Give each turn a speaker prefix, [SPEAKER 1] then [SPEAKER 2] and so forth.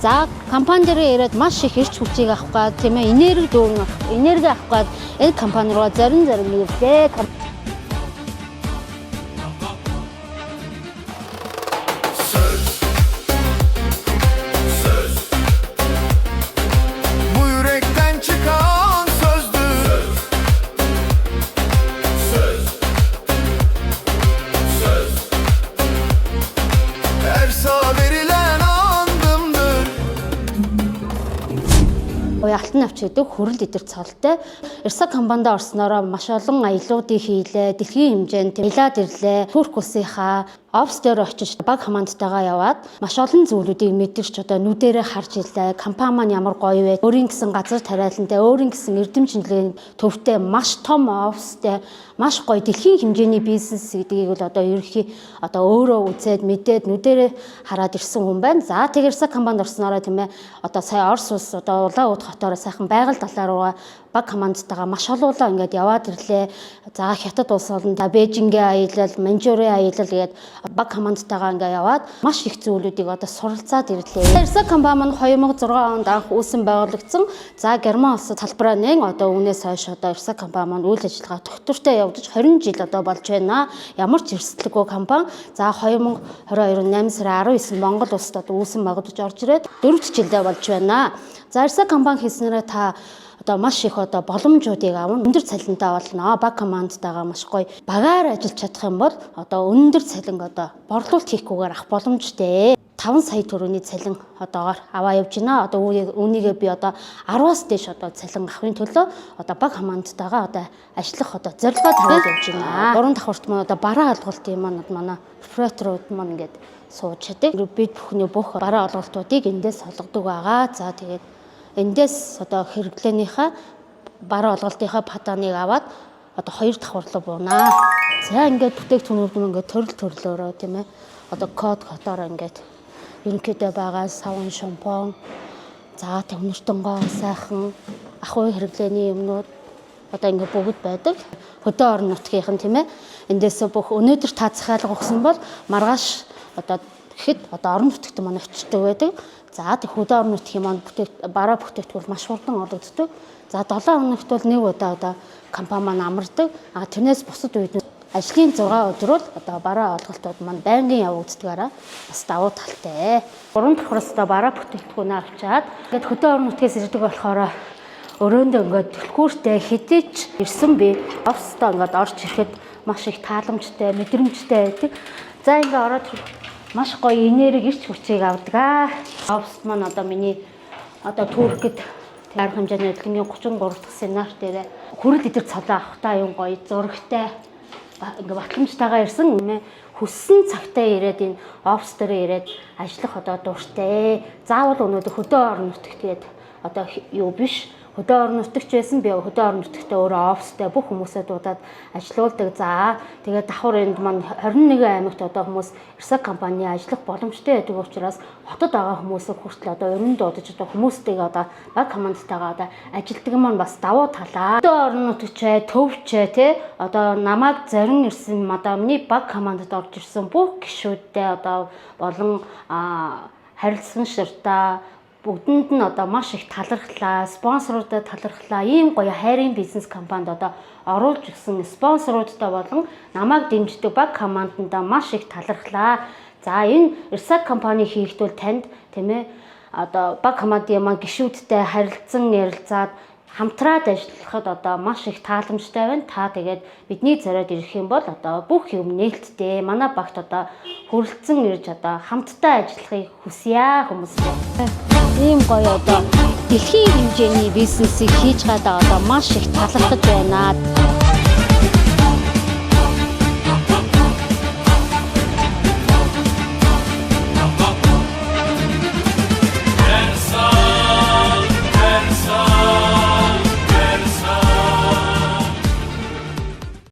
[SPEAKER 1] За компани дээр ирээд маш их эрч хүчийг авах гад тийм ээ энерги авах гад энэ компани руу зарим ирлээ. Алтан навч гэдэг хөрөл идэр цолтой. Ирсаг компанид орснороо маш олон аяллуудыг хийлээ. Дэлхийн хэмжээнд илаад ирлээ. Турк улсынхаа офс дээр очиж баг хамаантайгаа яваад маш олон зүйлүүдийг мэдэрч одоо нүдэрээ харж илээ. Компани маань ямар гоё вэ? Өөрийн гэсэн газар тариалантай, өөрийн гэсэн эрдэмтний төвтэй маш том офстэй, маш гоё дэлхийн хэмжээний бизнес гэдгийг бол одоо ерөнхий одоо өөрөө үзээд мэдээд нүдэрээ хараад ирсэн хүн байна. За тэр ирсаг компанид орснороо тийм ээ одоо сая Орос улс одоо улаан уд хотоор сайхан байгаль талаараа баг командтайгаа маш олуулаа ингээд яваад ирлээ. За хятад улс болон Бээжингээ аялал, Маньчжурийн аялал гээд баг командтайгаа ингээд яваад маш их зүйлүүдийг одоо суралцаад ирлээ. Ирсаг компани маань 2006 онд анх үүсэн байгуулагдсан. За Герман улсад салбараа нэн одоо үүнээс хойш одоо Ирсаг компани маань үйл ажиллагаа тогтвортой явуулж 20 жил одоо болж байна. Ямар ч эрсдэлгүй компани. За 2022 8 сарын 19 Монгол улсад одоо үүсэн байгуулж орж ирээд 4 жилдээ болж байна. За Ирсаг компани хийснээрээ та одоо маш их одоо боломжуудыг авна. Өндөр цалинтай болно. Баг командтайгаа маш гоё багаар ажиллаж чадах юм бол одоо өндөр цалин одоо борлуулалт хийхгүйгээр авах боломжтой. 5 сая төгрөгийн цалин одоогоор аваа явж байна. Одоо үүнийгээ би одоо 10-аас дээш одоо цалин авахын төлөө одоо баг командтайгаа одоо ажиллах одоо зорилгоо тавиад явж байна. Гурван давхарт маань одоо бараа олголтын маань манай операторууд маань ингээд сууж чаддаг. Бид бүхний бүх бараа олголтуудыг эндээс олгодог байгаа. За тэгээд эндээс одоо хэрэглээнийхээ бараа олголтынхаа патаныг аваад одоо 2 давхарлуу буунаа. За ингээд бүтээгдэхүүнүүд нь ингээд төрлөөрөө тийм ээ одоо кодоор ингээд ерөнхийдөө байгаа савн шампунь, за төвнөртөнгөө сайхан ахуй хэрэглээний юмнууд одоо ингээд бүгд байдаг. Хөдөө орон нутгийнхан тийм ээ эндээс бүх өнөөдөр та захиалга өгсөн бол маргааш одоо гэхэд одоо орон нутагт маань очдог байдаг. За тэг хөдөө орон нутгийн маань бараа бүтээгдэхүүн маш хурдан олгогддог. За 7 хоногт бол нэг удаа одоо компани маань амардаг. Тэрнээс бусад үед ажлын 6 өдөр бол одоо бараа олголтууд маань байнгын явагддагаараа бас давуу талтай. 3 давхраас одоо бараа бүтээгдэхүүн авчаад ингээд хөдөө орон нутгээс ирдэг болохоор өрөөндөө ингээд түлхүүртэй хідэж ирсэн би офстоо ингээд орж ирэхэд маш их тааламжтай, мэдрэмжтэй байдаг. За ингээд ороод маш гоё энерги ирч хүчийг авдаг. Офс маань одоо миний одоо Туркэд арга хэмжээний хөдөлгөөний 33 дахь семинар дээр хөрөл идэр цолоо авахтаа юм гоё зурагтай ингээ батламжтайгаа ирсэн нэмээ хүссэн цагтаа ирээд энэ офс дээр ирээд ажиллах одоо дуртай. Заавал өнөөдөр хөдөө орон нутагт тэгээд одоо юу биш хөдөө орон нутагч байсан би хөдөө орон нутагтаа өөрөө офстэй бүх хүмүүсээ дуудаад ажилуулдаг. За тэгээд давхар энд маань 21 аймагт одоо хүмүүс Ирсаг компани ажиллах боломжтой байдаг учраас хотод байгаа хүмүүсийг хүртэл одоо өрн дуудаж одоо хүмүүстэйгээ одоо баг командтайгаа одоо ажилдаг маань бас давуу талаа. Хөдөө орон нутагчээ төвчээ те одоо намайг зарин ирсэн мадамны баг командад орж ирсэн бүх гишүүдтэй одоо болон харилцсан ширтаа бүгдэнд нь одоо маш их талархлаа, спонсоруудад талархлаа. Ийм гоё хайрын бизнес компанид одоо оруулж ирсэн спонсоруудтай болон намайг дэмждэг баг команданда маш их талархлаа. За энэ Ирсаг компани хийхдээ танд тийм ээ одоо баг командын маань гишүүдтэй харилцан ярилцаад хамтраад ажиллахад одоо маш их тааламжтай байна. Та тэгээд бидний зориод ирэх юм бол одоо бүх юм нээлттэй. Манай багт одоо хүрэлцэн ирж одоо хамтдаа ажиллахыг хүсье хүмүүстэй. Ийм гоё одоо дэлхийн хэмжээний бизнесийг хийж гадаа одоо маш их талархаж байна.